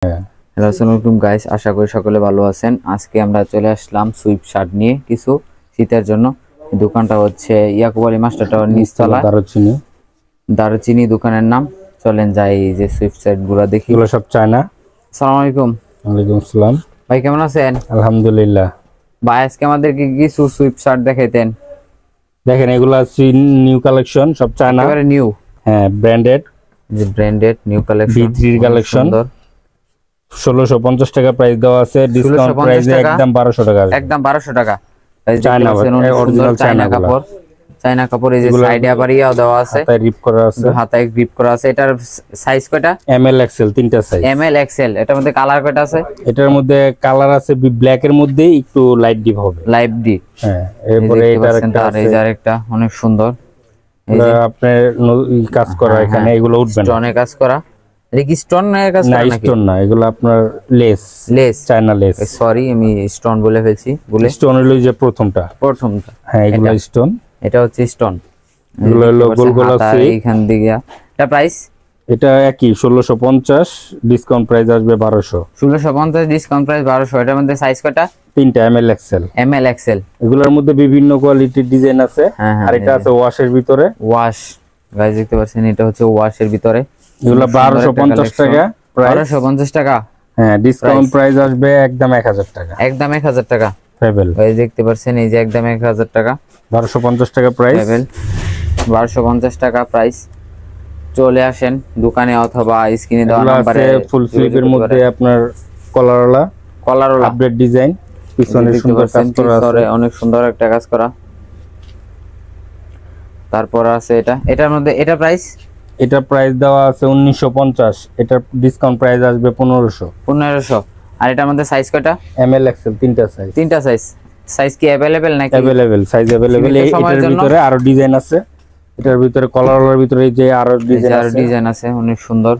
Hello আসসালামু আলাইকুম guys, আশা করি সকলে ভালো আছেন। আজকে আমরা চলে আসলাম সুইপ শার্ট নিয়ে কিছু শীতের জন্য। দোকানটা হচ্ছে ইয়াকুব আলী মাস্টার টাওয়ার নিচতলা, দারুচিনি দোকানের নাম। চলেন যাই, এই যে সুইপ শার্ট গুলো দেখি। এগুলো সব চায়না। আসসালামু আলাইকুম। ওয়ালাইকুম আসসালাম। ভাই কেমন আছেন? আলহামদুলিল্লাহ। ভাই আজকে আমাদেরকে কিছু সুইপ শার্ট দেখাইতেন। দেখেন এগুলো আছে নিউ কালেকশন, সব চায়না, একেবারে নিউ। হ্যাঁ, ব্র্যান্ডেড, যে branded new collection, B3 collection. 1650 টাকা প্রাইস দেওয়া আছে, ডিসকাউন্ট প্রাইসে একদম 1200 টাকা। একদম 1200 টাকা। চায়না অরিজিনাল চায়না কাপড়, চায়না কাপড়। এই যে সাইডে আবার ইয়াও দেওয়া আছে, হাতায় রিপ করা আছে, হাতায় গ্রিপ করা আছে। এটার সাইজ কয়টা? ML XL, তিনটা সাইজ। ML XL। এটার মধ্যে কালার কয়টা আছে? এটার মধ্যে কালার আছে ব্ল্যাক এর মধ্যে একটু লাইট ডিপ হবে, লাইট ডিপ। হ্যাঁ। এরপরে এটার একটা আছে, এই যে আরেকটা অনেক সুন্দর, আপনার কাজ করা এখানে। এগুলো উঠবে না, স্টোনে কাজ করা। এটা কি স্টোন এর কাজ করা নাকি? স্টোন না, এগুলো আপনার লেস, চায়না লেস। সরি, আমি স্টোন বলে ফেলছি। স্টোন হলো যে প্রথমটা, হ্যাঁ, এগুলো স্টোন। এটা হচ্ছে স্টোন। এগুলো হলো গোল গোল আছে এইখান দিকে। এটা প্রাইস? এটা একই 1650, ডিসকাউন্ট প্রাইস আসবে 1200। 1650, ডিসকাউন্ট প্রাইস 1200। এটার মধ্যে সাইজ কয়টা? তিনটা, ML XL। ML XL। এগুলোর মধ্যে বিভিন্ন কোয়ালিটির ডিজাইন আছে। আর এটা আছে ওয়াশের ভিতরে, ওয়াশ। গাইস দেখতে পাচ্ছেন, এটা হচ্ছে ওয়াশের ভিতরে। এগুলো 1250 টাকা প্রাইস। 1250 টাকা, হ্যাঁ। ডিসকাউন্ট প্রাইস আসবে একদম 1000 টাকা। একদম 1000 টাকা। ফেবেল, গাইস দেখতে পাচ্ছেন, এই যে একদম 1000 টাকা। 1250 টাকা প্রাইস। ফেবেল 1250 টাকা প্রাইস। চলে আসেন দোকানে অথবা স্ক্রিনে দেওয়া নম্বরে। ফুল স্লিভের মধ্যে আপনার কলারওয়ালা আপডেট ডিজাইন, পিছনে সুন্দর কাজ করা আছে, অনেক সুন্দর একটা কাজ করা। তারপর আছে এটার মধ্যে, এটা প্রাইস? এটা প্রাইস দেওয়া আছে 1950, এটা ডিসকাউন্ট প্রাইস আসবে 1500। আর এটার মধ্যে সাইজ কয়টা? ML XL, তিনটা সাইজ। তিনটা সাইজ। সাইজ কি अवेलेबल নাকি? Available, size available. এটার ভিতরে আরো ডিজাইন আছে, এটার ভিতরে কলারের ভিতরে এই যে আরো ডিজাইন আছে, অনেক সুন্দর।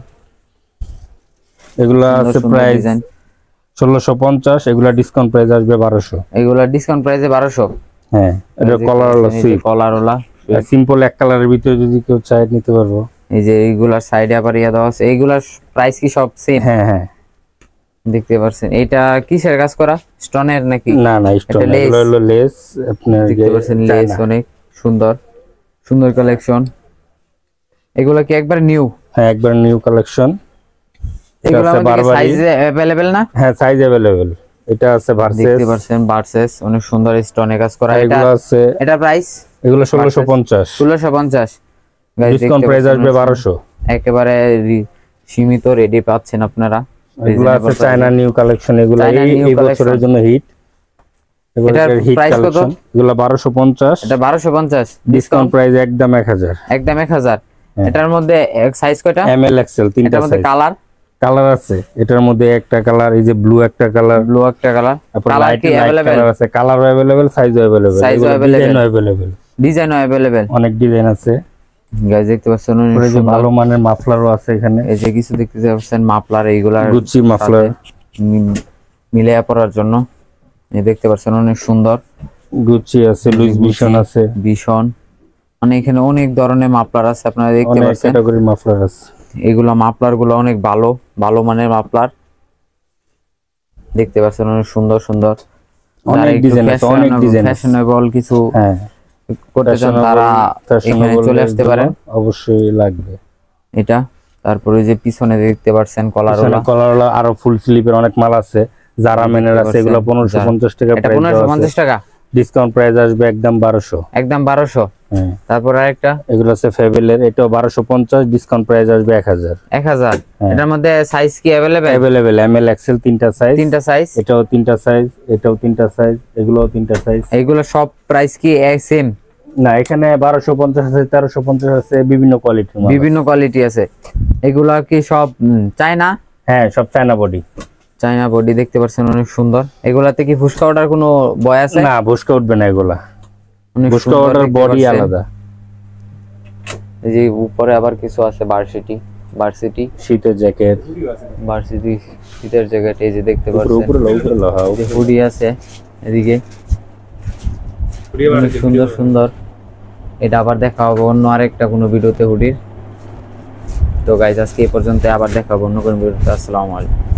এগুলা আছে প্রাইস 1650, এগুলা ডিসকাউন্ট প্রাইস আসবে 1200। এগুলা ডিসকাউন্ট প্রাইসে 1200। হ্যাঁ, এটা কলারওয়ালা সিম্পল এক কালারের ভিতরে যদি কেউ চায় নিতে পারবো। এই যে এইগুলার সাইডে আবার ইয়া দেওয়া আছে। এইগুলার প্রাইস কি সব সেম? হ্যাঁ হ্যাঁ, দেখতে পাচ্ছেন। এটা কিসের কাজ করা? স্টোনের নাকি? না না, স্টোন। এগুলো হলো লেস, আপনার দেখতে পাচ্ছেন লেস, অনেক সুন্দর সুন্দর কালেকশন। এগুলো কি একবার নিউ? হ্যাঁ, একবার নিউ কালেকশন। এগুলো সাইজ अवेलेबल না? হ্যাঁ, সাইজ अवेलेबल। এটা আছে ভার্সেস, দেখতে পাচ্ছেন ভার্সেস, অনেক সুন্দর স্টোনে কাজ করা। এটা আছে, এটা প্রাইস? এগুলো 1650। 1650। ডিসকাউন্ট প্রাইস আসবে 1200। একেবারে সীমিত রেডি পাচ্ছেন আপনারা। এগুলো আছে চায়না নিউ কালেকশন, এগুলো এই বছরের জন্য হিট। এটার প্রাইস কত? এগুলো 1250। এটা 1250, ডিসকাউন্ট প্রাইস একদম 1000। একদম 1000। এটার মধ্যে সাইজ কয়টা? ML XL, তিনটা সাইজ। এটার মধ্যে কালার আছে, এটার মধ্যে একটা কালার, এই যে ব্লু একটা কালার, কালার কি अवेलेबल আছে? Colour available, size available, design available, অনেক ডিজাইন আছে। গাইস দেখতে পাচ্ছেন, ভালো মানের মাফলারও আছে এখানে। এই যে কিছু দেখতে পাচ্ছেন মাফলার, এইগুলা গুচি মাফলার মিলায়া পরার জন্য। এই দেখতে পাচ্ছেন অনেক সুন্দর। গুচি আছে, লুইস ভিশন আছে, মানে এখানে অনেক ধরনের মাফলার আছে, আপনারা দেখতে পাচ্ছেন। অনেক ক্যাটাগরির মাফলার আছে। এগুলা মাফলার গুলো অনেক ভালো ভালো মানের মাফলার। দেখতে পাচ্ছেন অনেক সুন্দর সুন্দর, অনেক ডিজাইন আছে, অনেক ডিজাইন ফ্যাশনেবল কিছু। হ্যাঁ, করতে চান তারা এখানে চলে আসতে পারেন, অবশ্যই লাগবে এটা। তারপরে যে পিছনে দেখতে পাচ্ছেন কলারওয়ালা আরো ফুল স্লিপের অনেক মাল আছে, যারা মেনের আছে। এগুলো 1550 টাকা প্রাইস। 1550 টাকা, ডিসকাউন্ট প্রাইস আসবে একদম 1200। একদম 1200। হ্যাঁ। তারপর আরেকটা, এগুলো আছে ফেবেলের, এটাও 1250, ডিসকাউন্ট প্রাইস আসবে 1000। 1000। এটার মধ্যে সাইজ কি अवेलेबल? अवेलेबल, ML XL, তিনটা সাইজ। তিনটা সাইজ, এটাও তিনটা সাইজ, এটাও তিনটা সাইজ, এগুলোও তিনটা সাইজ। এগুলো সব প্রাইস কি সেম? না, এখানে 1250 আছে, 1350 আছে, বিভিন্ন কোয়ালিটি, বিভিন্ন কোয়ালিটি আছে। এগুলা কি সব চায়না? হ্যাঁ, সব চায়না বডি। চায়না বডি দেখতে পাচ্ছেন, অনেক সুন্দর। এগুলাতে কি ফুসকা ওঠার কোনো ভয় আছে? না, ফুসকা উঠবে না এগুলা, ফুসকা ওঠার বডি আলাদা। এই যে উপরে আবার কিছু আছে, ভার্সিটি শীতের জ্যাকেট, ভার্সিটি শীতের জ্যাকেট। এই যে দেখতে পাচ্ছেন উপরে হুডি আছে এদিকে, সুন্দর সুন্দর। এটা আবার দেখা হবে অন্য আরেকটা কোনো ভিডিওতে হুডির। তো গাইজ আজকে এই পর্যন্ত, আবার দেখা হবে অন্য কোনো ভিডিওতে। আসসালামু আলাইকুম।